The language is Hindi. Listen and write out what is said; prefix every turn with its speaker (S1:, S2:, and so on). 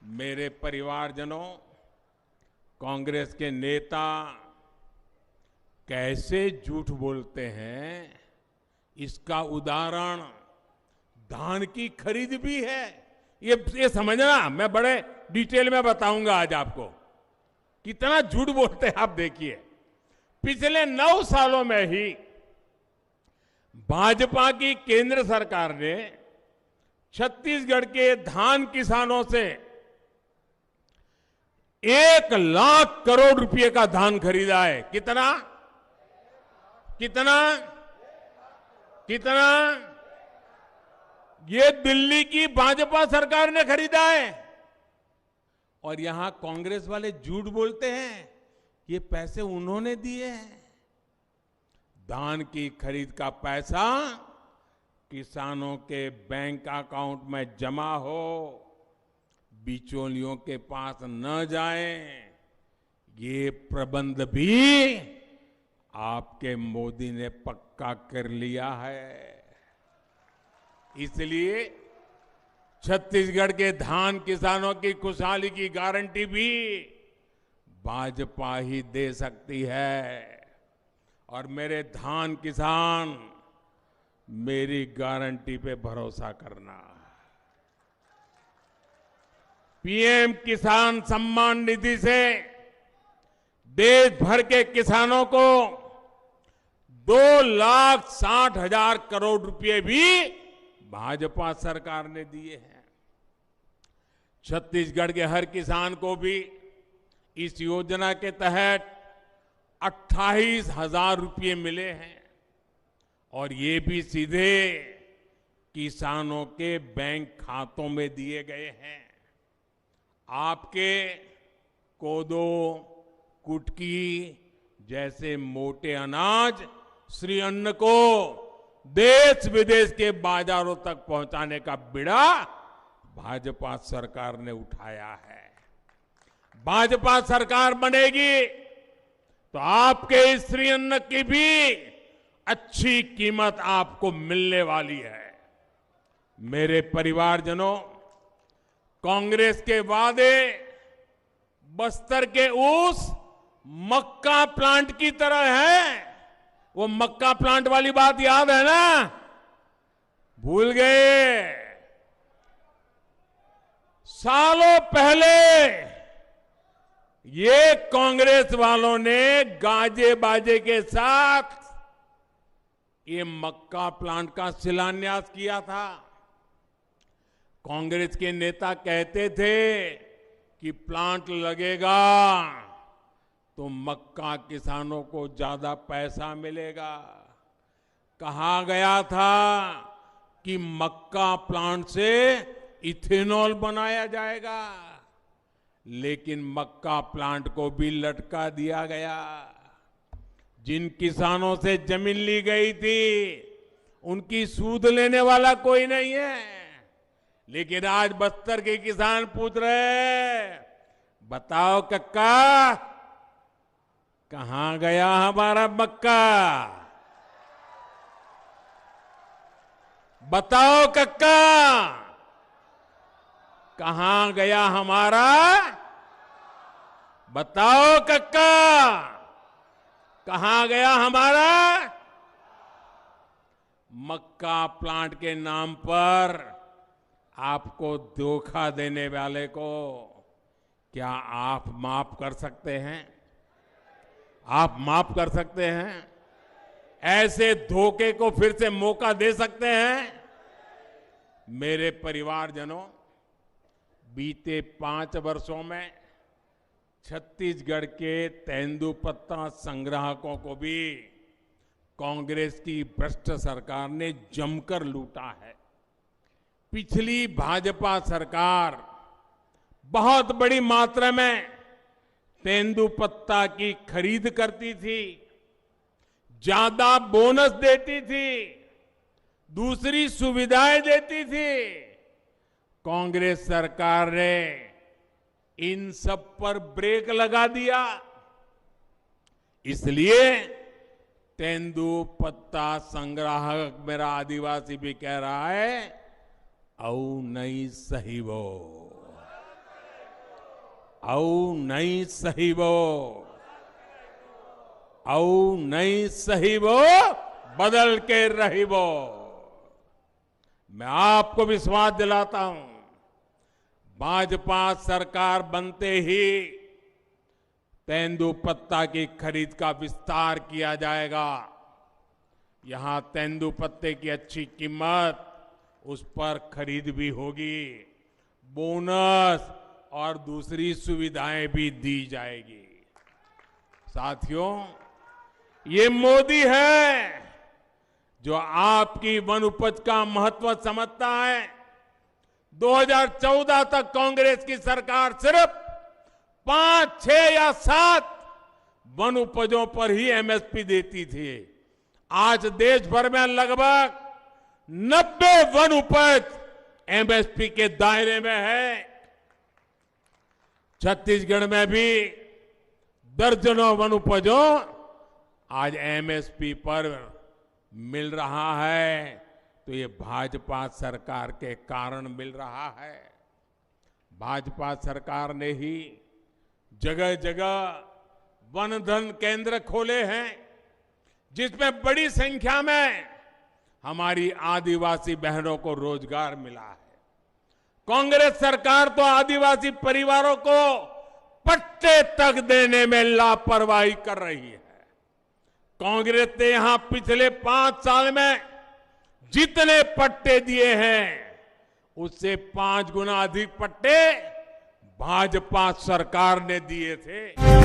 S1: मेरे परिवारजनों, कांग्रेस के नेता कैसे झूठ बोलते हैं, इसका उदाहरण धान की खरीद भी है। ये समझना, मैं बड़े डिटेल में बताऊंगा आज आपको कितना झूठ बोलते हैं। आप देखिए, पिछले 9 सालों में ही भाजपा की केंद्र सरकार ने छत्तीसगढ़ के धान किसानों से 1 लाख करोड़ रुपए का धान खरीदा है। कितना कितना कितना? ये दिल्ली की भाजपा सरकार ने खरीदा है। और यहां कांग्रेस वाले झूठ बोलते हैं, ये पैसे उन्होंने दिए हैं। धान की खरीद का पैसा किसानों के बैंक अकाउंट में जमा हो, बिचौलियों के पास न जाए, ये प्रबंध भी आपके मोदी ने पक्का कर लिया है। इसलिए छत्तीसगढ़ के धान किसानों की खुशहाली की गारंटी भी भाजपा ही दे सकती है। और मेरे धान किसान, मेरी गारंटी पे भरोसा करना। पीएम किसान सम्मान निधि से देश भर के किसानों को 2,60,000 करोड़ रुपए भी भाजपा सरकार ने दिए हैं। छत्तीसगढ़ के हर किसान को भी इस योजना के तहत 28,000 रुपये मिले हैं और ये भी सीधे किसानों के बैंक खातों में दिए गए हैं। आपके कोदो, कुटकी जैसे मोटे अनाज श्री अन्न को देश विदेश के बाजारों तक पहुंचाने का बीड़ा भाजपा सरकार ने उठाया है। भाजपा सरकार बनेगी तो आपके इस श्री अन्न की भी अच्छी कीमत आपको मिलने वाली है। मेरे परिवारजनों, कांग्रेस के वादे बस्तर के उस मक्का प्लांट की तरह है। वो मक्का प्लांट वाली बात याद है ना? भूल गए? सालों पहले ये कांग्रेस वालों ने गाजे बाजे के साथ ये मक्का प्लांट का शिलान्यास किया था। कांग्रेस के नेता कहते थे कि प्लांट लगेगा तो मक्का किसानों को ज्यादा पैसा मिलेगा। कहा गया था कि मक्का प्लांट से इथेनॉल बनाया जाएगा, लेकिन मक्का प्लांट को भी लटका दिया गया। जिन किसानों से जमीन ली गई थी उनकी सूद लेने वाला कोई नहीं है, लेकिन आज बस्तर के किसान पूछ रहे हैं, बताओ कक्का, कहां गया हमारा मक्का? बताओ कक्का, कहां गया हमारा? बताओ कक्का, कहां गया हमारा? मक्का प्लांट के नाम पर आपको धोखा देने वाले को क्या आप माफ कर सकते हैं? आप माफ कर सकते हैं? ऐसे धोखे को फिर से मौका दे सकते हैं? मेरे परिवारजनों, बीते 5 वर्षों में छत्तीसगढ़ के तेंदुपत्ता संग्राहकों को भी कांग्रेस की भ्रष्ट सरकार ने जमकर लूटा है। पिछली भाजपा सरकार बहुत बड़ी मात्रा में तेंदुपत्ता की खरीद करती थी, ज्यादा बोनस देती थी, दूसरी सुविधाएं देती थी। कांग्रेस सरकार ने इन सब पर ब्रेक लगा दिया। इसलिए तेंदुपत्ता संग्राहक मेरा आदिवासी भी कह रहा है, औ नहीं सही वो। औ नहीं सही वो, औ नहीं सही वो, बदल के रही वो। मैं आपको विश्वास दिलाता हूं, भाजपा सरकार बनते ही तेंदुपत्ता की खरीद का विस्तार किया जाएगा। यहां तेंदुपत्ते की अच्छी कीमत, उस पर खरीद भी होगी, बोनस और दूसरी सुविधाएं भी दी जाएगी। साथियों, ये मोदी है जो आपकी वन उपज का महत्व समझता है। 2014 तक कांग्रेस की सरकार सिर्फ 5, 6 या 7 वन उपजों पर ही एमएसपी देती थी। आज देश भर में लगभग 90 वन उपज एमएसपी के दायरे में है। छत्तीसगढ़ में भी दर्जनों वन उपजों आज एमएसपी पर मिल रहा है, तो ये भाजपा सरकार के कारण मिल रहा है। भाजपा सरकार ने ही जगह जगह वन धन केंद्र खोले हैं, जिसमें बड़ी संख्या में हमारी आदिवासी बहनों को रोजगार मिला है। कांग्रेस सरकार तो आदिवासी परिवारों को पट्टे तक देने में लापरवाही कर रही है। कांग्रेस ने यहां पिछले 5 साल में जितने पट्टे दिए हैं, उससे 5 गुना अधिक पट्टे भाजपा सरकार ने दिए थे।